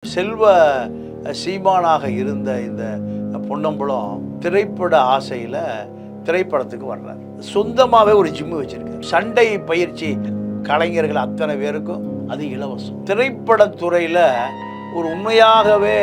செல்வ சீமானாக இருந்த இந்த பொன்னம்பலம் திரைப்பட ஆசையில் திரைப்படத்துக்கு வர்றார். சொந்தமாகவே ஒரு ஜிம்மு வச்சிருக்காரு. சண்டை பயிற்சி கலைஞர்கள் அத்தனை பேருக்கும் அது இலவசம். திரைப்படத்துறையில் ஒரு உண்மையாகவே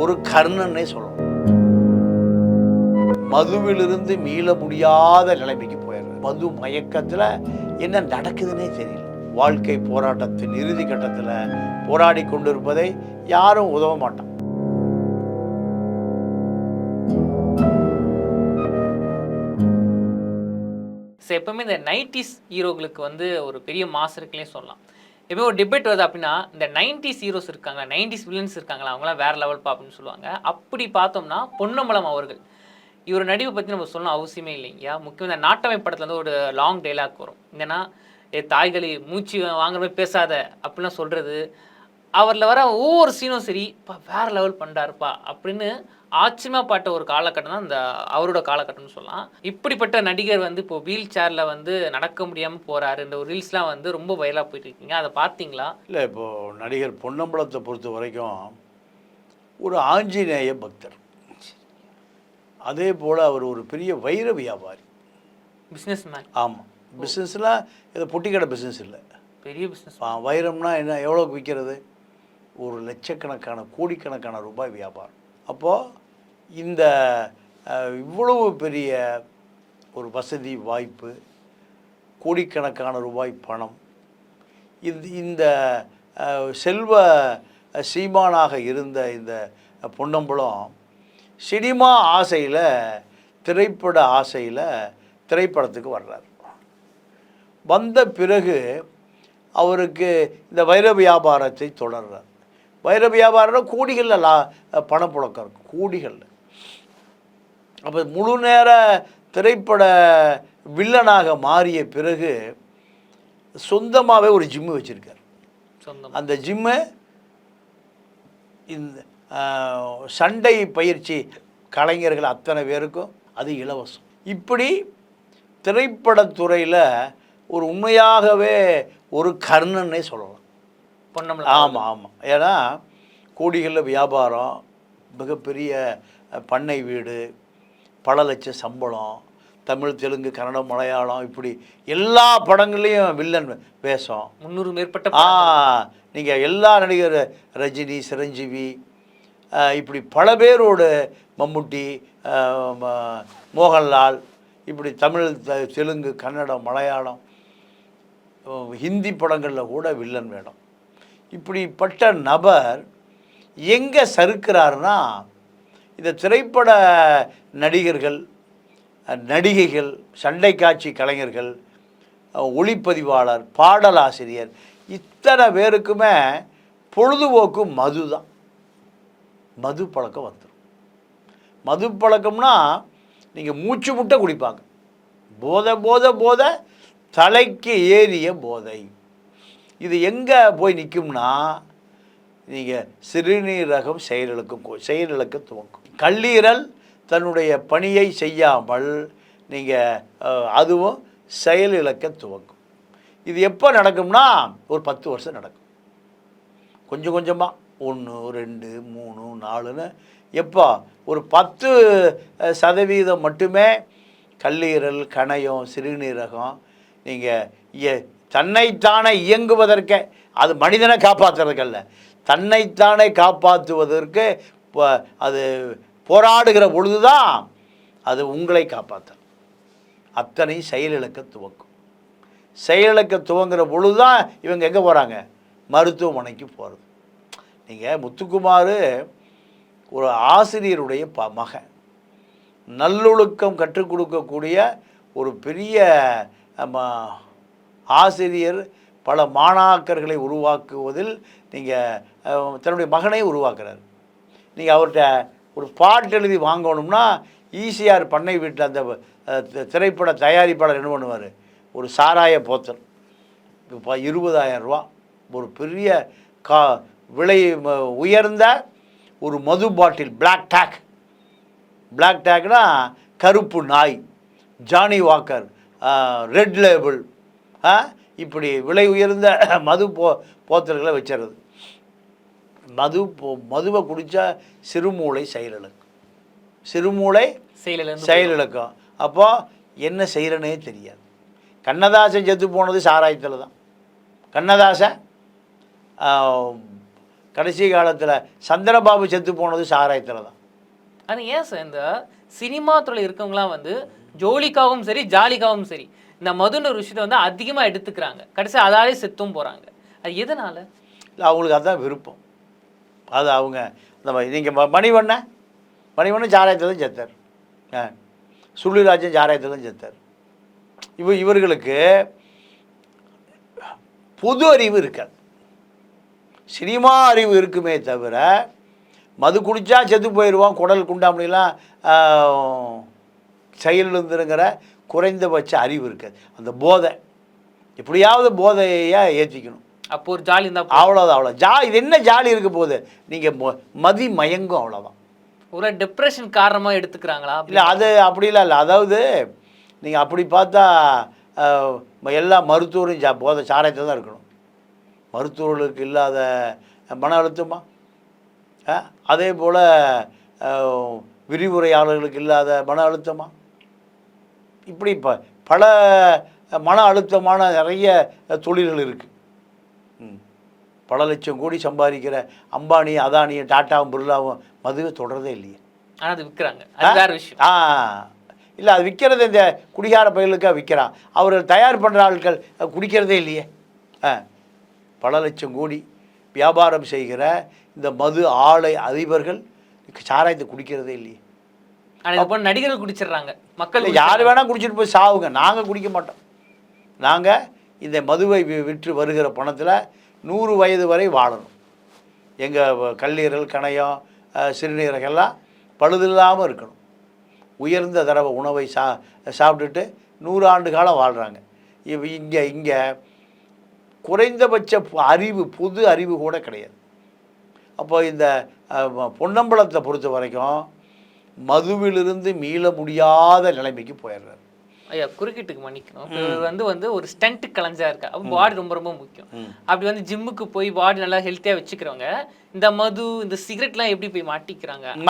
ஒரு கர்ணன்னே சொல்லணும். மதுவிலிருந்து மீள முடியாத நிலைமைக்கு போயிடுறார். மது மயக்கத்தில் என்ன நடக்குதுன்னே தெரியல. வாழ்க்கை போராட்டத்தின் இறுதி கட்டத்தில் போராடி கொண்டிருப்பதை யாரும் உதவ மாட்டான். எப்பவுமே இந்த 90s ஹீரோக்களுக்கு ஒரு பெரிய மாஸ் இருக்குன்னே சொல்லலாம். எப்போ ஒரு டிபேட் வருது அப்படின்னா, இந்த 90s ஹீரோஸ் இருக்காங்க, 90s வில்லன்ஸ் இருக்காங்களா, அவங்களாம் வேற லெவல்ப்பா அப்படின்னு சொல்லுவாங்க. அப்படி பார்த்தோம்னா பொன்னம்பலம் அவர்கள் இவர் நடிவை பற்றி நம்ம சொல்லணும் அவசியமே இல்லைங்கயா. முக்கியம் இந்த நாட்டமை படத்தில் ஒரு லாங் டைலாக் வரும். என்னன்னா, தாய்களி மூச்சு வாங்குற மாதிரி பேசாத அப்படிலாம் சொல்கிறது. அவரில் வர ஒவ்வொரு சீனும் சரி வேற லெவல் பண்ணுறாருப்பா அப்படின்னு ஆச்சரியமாக பாட்ட ஒரு காலகட்டம் தான் இந்த அவரோட காலகட்டம்னு சொல்லலாம். இப்படிப்பட்ட நடிகர் இப்போ வீல் சேரில் நடக்க முடியாமல் போகிறாரு. இந்த ஒரு ரீல்ஸ்லாம் ரொம்ப வைரலாக போயிட்டு இருக்கீங்க. அதை பார்த்தீங்களா? இல்லை, இப்போது நடிகர் பொன்னம்பலத்தை பொறுத்த வரைக்கும் ஒரு ஆஞ்சநேய பக்தர். அதே போல் அவர் ஒரு பெரிய வைர வியாபாரி, பிஸ்னஸ் மேன். ஆமாம், பிஸ்னஸ்லாம் இது பொட்டிக்கடை பிஸ்னஸ் இல்லை, பெரிய பிஸ்னஸ். வைரம்னா என்ன, எவ்வளோக்கு விற்கிறது? ஒரு லட்சக்கணக்கான கோடிக்கணக்கான ரூபாய் வியாபாரம். அப்போது இந்த இவ்வளவு பெரிய ஒரு வசதி வாய்ப்பு, கோடிக்கணக்கான ரூபாய் பணம், இந்த செல்வ சீமானாக இருந்த இந்த பொன்னம்பலம் சினிமா ஆசையில் திரைப்பட ஆசையில் திரைப்படத்துக்கு வர்றார். வந்த பிறகு அவருக்கு இந்த வைர வியாபாரத்தை தொடர்றார். வைர வியாபாரம் கோடிகளில் பணப்புழக்கம் இருக்கும், கோடிகளில். அப்போ முழு நேர திரைப்பட வில்லனாக மாறிய பிறகு சொந்தமாகவே ஒரு ஜிம்மு வச்சுருக்கார். அந்த ஜிம்மு இந்த சண்டை பயிற்சி கலைஞர்கள் அத்தனை பேருக்கும் அது இலவசம். இப்படி திரைப்படத்துறையில் ஒரு உண்மையாகவே ஒரு கர்ணன்னே சொல்லலாம் பொன்னம்பலம். ஆமாம் ஆமாம். ஏன்னா கோடிகளில் வியாபாரம், மிகப்பெரிய பண்ணை வீடு, பல லட்சம் சம்பளம், தமிழ் தெலுங்கு கன்னடம் மலையாளம், இப்படி எல்லா படங்கள்லேயும் வில்லன் வேஷம். 300 மேற்பட்ட நீங்கள் எல்லா நடிகர் ரஜினி, சிரஞ்சீவி, இப்படி பல பேரோடு, மம்முட்டி, மோகன்லால், இப்படி தமிழ் தெலுங்கு கன்னடம் மலையாளம் ஹிந்தி படங்களில் கூட வில்லன் வேணும். இப்படிப்பட்ட நபர் எங்கே சறுக்கிறாருன்னா, இந்த திரைப்பட நடிகர்கள், நடிகைகள், சண்டை காட்சி கலைஞர்கள், ஒளிப்பதிவாளர், பாடலாசிரியர், இத்தனை பேருக்குமே பொழுதுபோக்கு மது தான். மது பழக்கம் வந்துடும். மது பழக்கம்னா நீங்கள் மூச்சு முட்டை குடிப்பாங்க. போதை போதை போதை, தலைக்கு ஏறிய போதை. இது எங்கே போய் நிற்கும்னா, நீங்கள் சிறுநீரகம் செயலிழக்க துவங்கும். கல்லீரல் தன்னுடைய பணியை செய்யாமல் நீங்கள் அதுவும் செயலிழக்க துவங்கும். இது எப்போ நடக்கும்னா, ஒரு 10 வருஷம் நடக்கும். கொஞ்சம் கொஞ்சமாக 1, 2, 3, 4ன்னு எப்போ ஒரு 10% மட்டுமே கல்லீரல், கணையம், சிறுநீரகம் நீங்கள் தன்னைத்தானே இயங்குவதற்கு, அது மனிதனை காப்பாற்றுறதுக்கல்ல, தன்னைத்தானே காப்பாற்றுவதற்கு அது போராடுகிற பொழுது தான் அது உங்களை காப்பாற்றும். அத்தனை செயலிழக்க துவக்கும். செயலிழக்க துவங்குற பொழுது தான் இவங்க எங்கே போகிறாங்க? மருத்துவமனைக்கு போகிறது. நீங்கள் முத்துக்குமார் ஒரு ஆசிரியருடைய மகன், நல்லொழுக்கம் கற்றுக் கொடுக்கக்கூடிய ஒரு பெரிய ஆசிரியர், பல மாணாக்கர்களை உருவாக்குவதில் நீங்கள் தன்னுடைய மகனை உருவாக்குறார். நீங்கள் அவர்கிட்ட ஒரு பாட்டு எழுதி வாங்கணும்னா, ஈசிஆர் பண்ணை வீட்டில் அந்த திரைப்பட தயாரிப்பாளர் என்ன பண்ணுவார்? ஒரு சாராய போத்தல் இப்போ 20,000 ரூபா, ஒரு பெரிய விலை உயர்ந்த ஒரு மது பாட்டில், பிளாக் டேக்னா கருப்பு நாய், ஜானி வாக்கர், ரெட் லேபிள், இப்படி விலை உயர்ந்த மது போத்தல்களை வச்சுறது. மதுவை குடித்தா சிறுமூளை செயலிழக்கும், சிறுமூளை செயலிழக்கும். அப்போது என்ன செய்கிறனே தெரியாது. கண்ணதாசன் செத்து போனது சாராயத்தில் தான். கண்ணதாசன் கடைசி காலத்தில் சந்திரபாபு செத்து போனது சாராயத்தில் தான். அது ஏன் சார் இந்த சினிமா துறையில் இருக்கவங்களாம் வந்து ஜோலிக்காகவும் சரி ஜாலிக்காகவும் சரி இந்த மதுன்னு ஒரு விஷயத்தை வந்து அதிகமாக எடுத்துக்கிறாங்க, கடைசி அதாலே செத்தும் போகிறாங்க. அது எதனால்? இல்லை, அவங்களுக்கு அதுதான் விருப்பம். அது அவங்க இந்த நீங்கள் மணிவண்ணன் சாராயத்தில் தான் செத்தார், சுள்ளிராஜன் சாராயத்தில் தான் செத்தார். இவர்களுக்கு பொது அறிவு இருக்காது, சினிமா அறிவு இருக்குமே தவிர மது குடித்தா செத்து போயிடுவான், குடல் குண்டாமலாம் செயலிழந்துங்கிற குறைந்தபட்ச அறிவு இருக்காது. அந்த போதை எப்படியாவது போதையை ஏற்றிக்கணும். அப்போ ஒரு ஜாலி இருந்தால் அவ்வளோதான். இது என்ன ஜாலி இருக்க போகுது? நீங்கள் மதி மயங்கும், அவ்வளோதான். ஒரு டிப்ரெஷன் காரணமாக எடுத்துக்கிறாங்களா? இல்லை, அது அப்படிலாம் இல்லை. அதாவது நீங்கள் அப்படி பார்த்தா எல்லா மருத்துவரும் போதை சாராயத்தில் தான் இருக்கணும். மருத்துவர்களுக்கு இல்லாத மன அழுத்தமா? அதே போல் விரிவுரையாளர்களுக்கு இல்லாத மன அழுத்தமா? இப்படி பல மன அழுத்தமான நிறைய தொழில்கள் இருக்குது. பல லட்சம் கோடி சம்பாதிக்கிற அம்பானி, அதானி, டாட்டாவும் பிர்லாவும் மதுவை தொடர்றதே இல்லையே. ஆனால் அது விற்கிறாங்க, அது வேறு விஷயம். இல்லை, அது விற்கிறது இந்த குடிகார பயிலுக்காக விற்கிறான். அவர்கள் தயார் பண்ணுற ஆட்கள் குடிக்கிறதே இல்லையே. பல லட்சம் கோடி வியாபாரம் செய்கிற இந்த மது ஆலை அதிபர்கள் சாராயத்தை குடிக்கிறதே இல்லையே. ஆனால் நடிகர்கள் குடிச்சிடுறாங்க, மக்கள் யார் வேணால் குடிச்சிட்டு போய் சாவுங்க. நாங்கள் குடிக்க மாட்டோம். நாங்கள் இந்த மதுவை விற்று வருகிற பணத்தில் 100 வயது வரை வாழணும். எங்கள் கல்லீரல், கணையம், சிறுநீரகெல்லாம் பழுதில்லாமல் இருக்கணும். உயர்ந்த தரவை உணவை சாப்பிட்டுட்டு 100 ஆண்டு காலம் வாழ்கிறாங்க. இங்கே குறைந்தபட்ச அறிவு, பொது அறிவு கூட கிடையாது. அப்போ இந்த பொன்னம்பலத்தை பொறுத்த வரைக்கும் மதுவிலிருந்து மீள முடியாத நிலைமைக்கு போயிடுறாரு. ஐயா, குறுக்கிட்டுக்கு மன்னிக்கணும். வந்து ஒரு ஸ்டண்ட் கலைஞ்சா இருக்கா, அப்போ பாடி ரொம்ப ரொம்ப முக்கியம். அப்படி வந்து ஜிம்முக்கு போய் பாடி நல்லா ஹெல்த்தியாக வச்சுக்கிறவங்க இந்த மது, இந்த சிகரெட்லாம் எப்படி போய்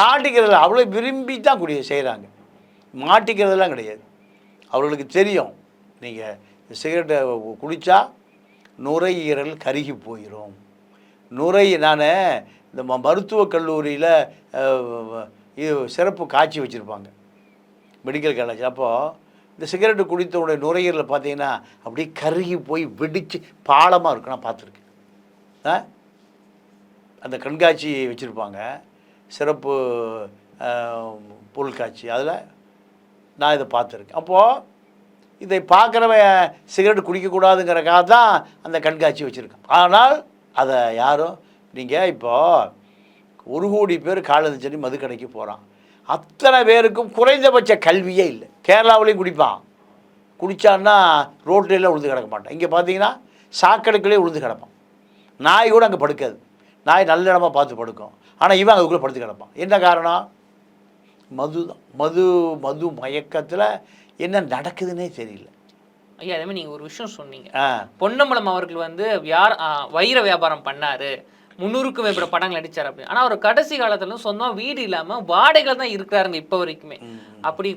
மாட்டிக்கிறதுல அவ்வளோ விரும்பி தான் செய்கிறாங்க. மாட்டிக்கிறதெல்லாம் கிடையாது. அவர்களுக்கு தெரியும், நீங்கள் சிகரெட்டை குடித்தா நுரையீரல் கருகி போயிடும். நான் இந்த மருத்துவக் கல்லூரியில் சிறப்பு காட்சி வச்சுருப்பாங்க, மெடிக்கல் காலேஜ். அப்போது இந்த சிகரெட்டு குடித்தவுடைய நுரையீரலில் பார்த்தீங்கன்னா அப்படியே கருகி போய் வெடித்து பாலமாக இருக்கும். நான் பார்த்துருக்கேன். அந்த கண்காட்சி வச்சுருப்பாங்க, சிறப்பு பொருட்காட்சி. அதில் நான் இதை பார்த்துருக்கேன். அப்போது இதை பார்க்குறவன் சிகரெட்டு குடிக்கக்கூடாதுங்கிறக்காக தான் அந்த கண்காட்சி வச்சுருக்கேன். ஆனால் அதை யாரும், நீங்கள் இப்போது 1 கோடி பேர் காலேஜ் செடி மது கடைக்கு போகிறான். அத்தனை பேருக்கும் குறைந்தபட்ச கல்வியே இல்லை. கேரளாவிலையும் குடிப்பான், குடித்தான்னா ரோட்லையெல்லாம் உழுந்து கிடக்க மாட்டான். இங்கே பார்த்தீங்கன்னா சாக்கடைக்குள்ளே உழுந்து கிடப்பான். நாய் கூட அங்கே படுக்காது, நாய் நல்ல இடமா பார்த்து படுக்கும். ஆனால் இவன் அதுக்குள்ளே படுத்து கிடப்பான். என்ன காரணம்? மது தான். மது மயக்கத்தில் என்ன நடக்குதுன்னே தெரியல. ஐயா, அதே மாதிரி நீங்கள் ஒரு விஷயம் சொன்னீங்க, பொன்னம்பலம் அவர்கள் வந்து வைர வியாபாரம் பண்ணார், 300க்கும் மேற்பட்ட படங்கள் நடிச்சார் அப்படின்னு. ஆனால் அவர் கடைசி காலத்துல சொந்தமாக வீடு இல்லாமல் வாடகைகள் தான் இருக்கிறாருங்க இப்போ வரைக்குமே. அப்படி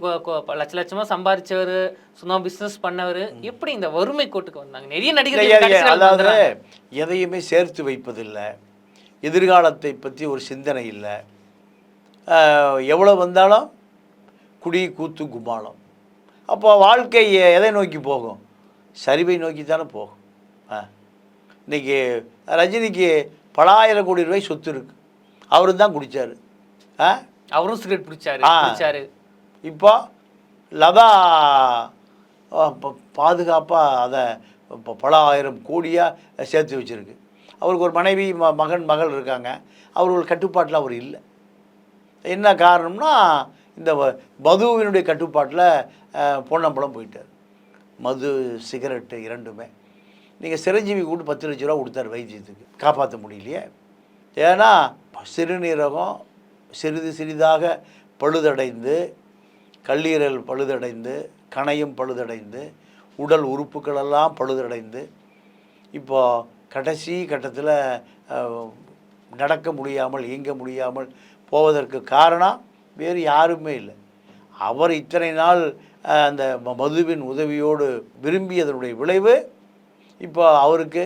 லட்சமாக சம்பாதிச்சவர், சொந்தமாக பிஸ்னஸ் பண்ணவர், எப்படி இந்த வறுமை கோட்டுக்கு வந்தாங்க? நிறைய நடிகர்கள் அதாவது எதையுமே சேர்த்து வைப்பதில்லை, எதிர்காலத்தை பற்றி ஒரு சிந்தனை இல்லை. எவ்வளோ வந்தாலும் குடி கூத்து கும்மாளம். அப்போ வாழ்க்கை எதை நோக்கி போகும்? சரிவை நோக்கி தானே போகும். இன்றைக்கி ரஜினிக்கு பல ஆயிரம் கோடி ரூபாய் சொத்து இருக்குது, அவரும் தான் குடித்தார், அவரும் சிகரெட் பிடிச்சாரு. இப்போ லதா பாதுகாப்பாக அதை பல ஆயிரம் கோடியாக சேர்த்து வச்சுருக்கு. அவருக்கு ஒரு மனைவி, மகள் இருக்காங்க. அவர்கள் கட்டுப்பாட்டில் அவர் இல்லை. என்ன காரணம்னா இந்த மதுவினுடைய கட்டுப்பாட்டில் பொன்னம்பலம் போயிட்டார். மது, சிகரெட்டு இரண்டுமே. நீங்கள் சிரஞ்சீவி கூட 10 லட்ச ரூபா கொடுத்தார் வைத்தியத்துக்கு, காப்பாற்ற முடியலையே. ஏன்னா சிறுநீரகம் சிறிதாக பழுதடைந்து, கல்லீரல் பழுதடைந்து, கணையும் பழுதடைந்து, உடல் உறுப்புகளெல்லாம் பழுதடைந்து, இப்போது கடைசி கட்டத்தில் நடக்க முடியாமல் இயங்க முடியாமல் போவதற்கு காரணம் வேறு யாருமே இல்லை. அவர் இத்தனை நாள் அந்த மதுவின் உதவியோடு விரும்பியதனுடைய விளைவு இப்போ அவருக்கு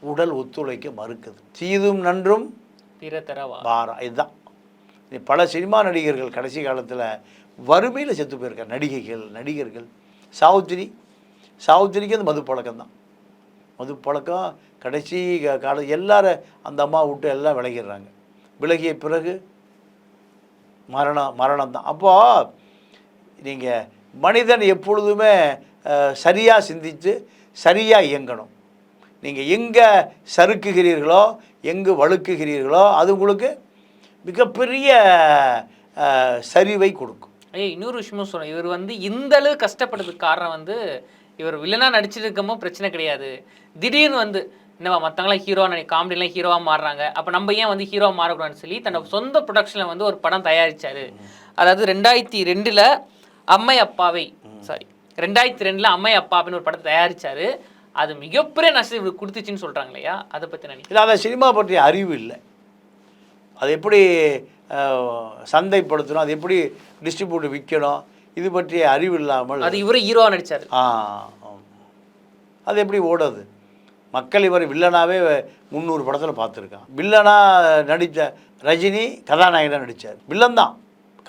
உடல் ஒத்துழைக்க மறுக்குது. தீதும் நன்றும் பாரா. இதுதான் பல சினிமா நடிகர்கள் கடைசி காலத்தில் வறுமையில் செத்து போயிருக்கார். நடிகர்கள் சாவுத்திரிக்கு அந்த மது பழக்கம்தான். மது பழக்கம் கடைசி காலம் எல்லாரும் அந்த அம்மா விட்டு எல்லாம் விலகிடுறாங்க. விலகிய பிறகு மரணம் தான். அப்போது நீங்கள் மனிதன் எப்பொழுதுமே சரியாக சிந்தித்து சரியாக இயங்கணும். நீங்கள் எங்கே சறுக்குகிறீர்களோ எங்கு வழுக்குகிறீர்களோ அது உங்களுக்கு மிகப்பெரிய சரிவை கொடுக்கும். இன்னொரு விஷயமும் சொல்கிறேன், இவர் வந்து இந்த அளவு கஷ்டப்படுறதுக்கு காரணம் இவர் வில்லனாக நடிச்சிருக்கமோ பிரச்சனை கிடையாது. திடீர்னு என்னவா மற்றவங்களாம் ஹீரோவாக காமெடிலாம் ஹீரோவாக மாறுறாங்க, அப்போ நம்ம ஏன் ஹீரோவாக மாறக்கூடாதுன்னு சொல்லி தன்னோட சொந்த ப்ரொடக்ஷனில் ஒரு படம் தயாரித்தார். அதாவது 2002 அம்மை அப்பாவை 2002 அம்மை அப்பாவின்னு ஒரு படத்தை தயாரித்தார். அது மிகப்பெரிய நஷ்டம் இவருக்கு கொடுத்துச்சின்னு சொல்கிறாங்க இல்லையா, அதை பற்றி நினைக்கிறேன். இல்லை, அதை சினிமா பற்றிய அறிவு இல்லை. அது எப்படி சந்தைப்படுத்தணும், அது எப்படி டிஸ்ட்ரிபியூட் விற்கணும், இது பற்றிய அறிவு இல்லாமல் அது இவரே ஹீரோவாக நடித்தார். அது எப்படி ஓடுது? மக்கள் இவர் வில்லனாகவே 300 படத்தில் பார்த்துருக்கான். வில்லனாக நடித்த ரஜினி கதாநாயகனாக நடித்தார். வில்லன் தான்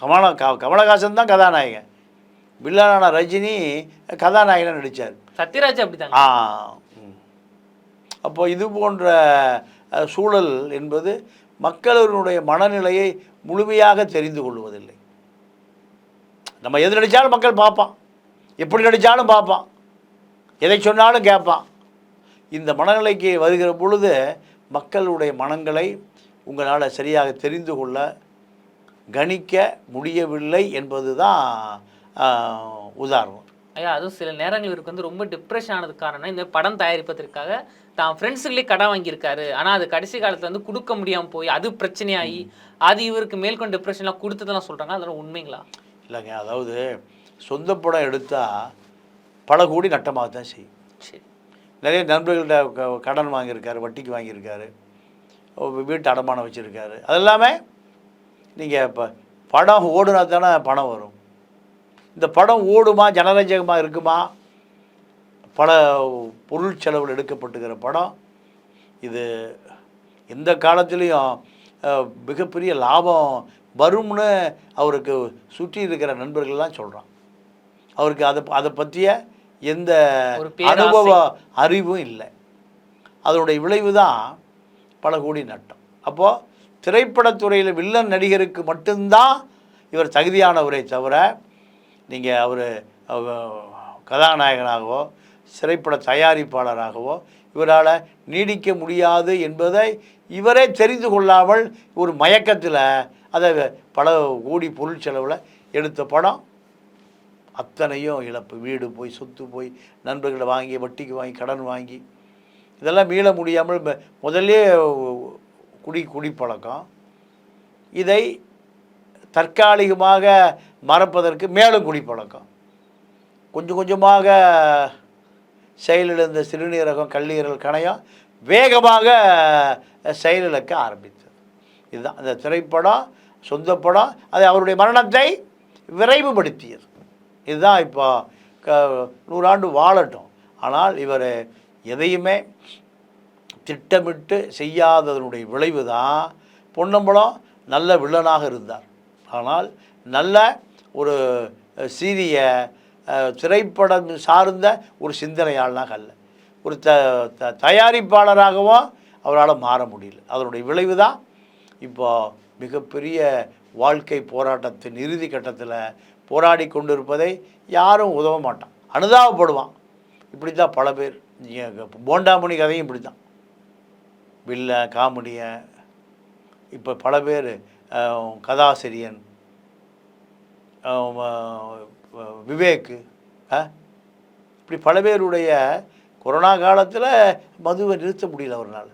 கமலஹாசன் தான் கதாநாயகன். வில்லனான ரஜினி கதாநாயகனாக நடித்தார். சத்யராஜ் அப்படிதான். அப்போது இது போன்ற சூழல் என்பது மக்களினுடைய மனநிலையை முழுமையாக தெரிந்து கொள்வதில்லை. நம்ம எது நடித்தாலும் மக்கள் பார்ப்பான், எப்படி நடித்தாலும் பார்ப்பான், எதை சொன்னாலும் கேட்பான். இந்த மனநிலைக்கு வருகிற பொழுது மக்களுடைய மனங்களை உங்களால் சரியாக தெரிந்து கொள்ள கணிக்க முடியவில்லை என்பது தான் உதாரணம். ஐயா, அதுவும் சில நேரங்கள் இவருக்கு ரொம்ப டிப்ரெஷன் ஆனதுக்கு காரணம் இந்த படம் தயாரிப்பதற்காக தான் ஃப்ரெண்ட்ஸுகளே கடன் வாங்கியிருக்காரு. ஆனால் அது கடைசி காலத்தில் கொடுக்க முடியாமல் போய் அது பிரச்சனையாகி அது இவருக்கு மேற்கொண்டு டிப்ரெஷன்லாம் கொடுத்ததெல்லாம் சொல்கிறாங்க. அதெல்லாம் உண்மைங்களா? இல்லைங்க, அதாவது சொந்த படம் எடுத்தால் பல கோடி நட்டமாக தான் செய்யும். சரி, நிறைய நண்பர்கள்ட்ட கடன் வாங்கியிருக்காரு, வட்டிக்கு வாங்கியிருக்காரு, வீட்டு அடமானம் வச்சுருக்காரு. அதெல்லாமே நீங்கள் இப்போ படம் ஓடுனா தானே பணம் வரும். இந்த படம் ஓடுமா, ஜனரஞ்சகமாக இருக்குமா, பல பொருள் செலவில் எடுக்கப்பட்டுக்கிற படம் இது எந்த காலத்துலேயும் மிகப்பெரிய லாபம் வரும்னு அவருக்கு சுற்றி இருக்கிற நண்பர்கள்லாம் சொல்கிறான். அவருக்கு அதை பற்றிய எந்த அனுபவ அறிவும் இல்லை. அதனுடைய விளைவு தான் பல கோடி நட்டம். அப்போது திரைப்படத்துறையில் வில்லன் நடிகருக்கு மட்டும்தான் இவர் தகுதியானவரை தவிர நீங்கள் அவர் கதாநாயகனாகவோ திரைப்பட தயாரிப்பாளராகவோ இவரால் நீடிக்க முடியாது என்பதை இவரே தெரிந்து கொள்ளாமல் ஒரு மயக்கத்தில் அதை பல கோடி பொருள் செலவில் எடுத்த படம் அத்தனையும் இழப்பு. வீடு போய், சொத்து போய், நண்பர்களை வாங்கி, வட்டிக்கு வாங்கி, கடன் வாங்கி, இதெல்லாம் மீள முடியாமல் முதல்ல குடிப்பழக்கம். இதை தற்காலிகமாக மறப்பதற்கு மேலும் குடிப்பழக்கம். கொஞ்சம் கொஞ்சமாக செயலிழந்த சிறுநீரகம், கல்லீரல், கணையம் வேகமாக செயலிழக்க ஆரம்பித்தது. இதுதான் அந்த திரைப்படம், சொந்த படம், அது அவருடைய மரணத்தை விரைவுபடுத்தியது. இதுதான் இப்போ 100 ஆண்டு வாழட்டும். ஆனால் இவர் எதையுமே திட்டமிட்டு செய்யாததனுடைய விளைவு தான். பொன்னம்பலம் நல்ல வில்லனாக இருந்தார், ஆனால் நல்ல ஒரு சீரிய திரைப்படம் சார்ந்த ஒரு சிந்தனையாளனாக அல்ல, ஒரு தயாரிப்பாளராகவும் அவரால் மாற முடியல. அதனுடைய விளைவு தான் இப்போ மிகப்பெரிய வாழ்க்கை போராட்டத்தின் இறுதி கட்டத்தில் போராடி கொண்டிருப்பதை யாரும் உதவ மாட்டான், அனுதாபப்படுவான். இப்படி தான் பல பேர். போண்டாமணி கதையும் இப்படி தான். வில்ல காமெடியை இப்போ பல பேர், கதாசிரியன் விவேக்கு, இப்படி பல பேருடைய கொரோனா காலத்தில் மதுவை நிறுத்த முடியல அவர்னால.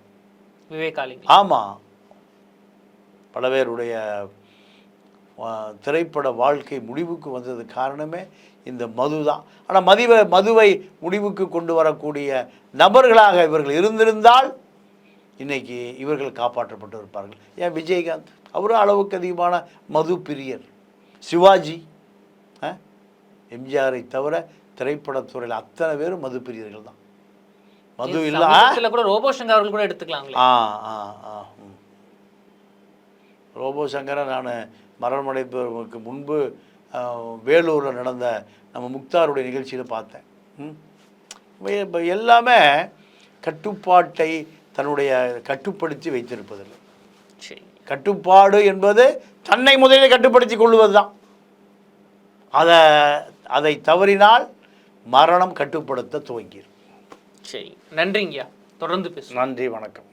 விவேகாலி, ஆமாம், பல பேருடைய திரைப்பட வாழ்க்கை முடிவுக்கு வந்தது காரணமே இந்த மது தான். ஆனால் மதுவை முடிவுக்கு கொண்டு வரக்கூடிய நபர்களாக இவர்கள் இருந்திருந்தால் இன்னைக்கு இவர்கள் காப்பாற்றப்பட்டு இருப்பார்கள். ஏன் விஜயகாந்த் அவரும் அளவுக்கு அதிகமான மது பிரியர். சிவாஜி, எம்ஜிஆரை தவிர திரைப்படத்துறையில் அத்தனை பேரும் மது பிரியர்கள் தான். மது இல்லை கூட ரோபோ சங்கர் அவர்கள் கூட எடுத்துக்கலாம். ரோபோ சங்கரை நான் மரணமடைப்பதற்கு முன்பு வேலூரில் நடந்த நம்ம முக்தாருடைய நிகழ்ச்சியில் பார்த்தேன். இப்போ எல்லாமே கட்டுப்பாட்டை தன்னுடைய கட்டுப்படுத்தி வைத்திருப்பதில்லை. கட்டுப்பாடு என்பது தன்னை முதலில் கட்டுப்படுத்தி கொள்வது தான். அதை தவறினால் மரணம் கட்டுப்படுத்த துவங்கிடும். சரி, நன்றிங்கய்யா. தொடர்ந்து பேசுவோம். நன்றி, வணக்கம்.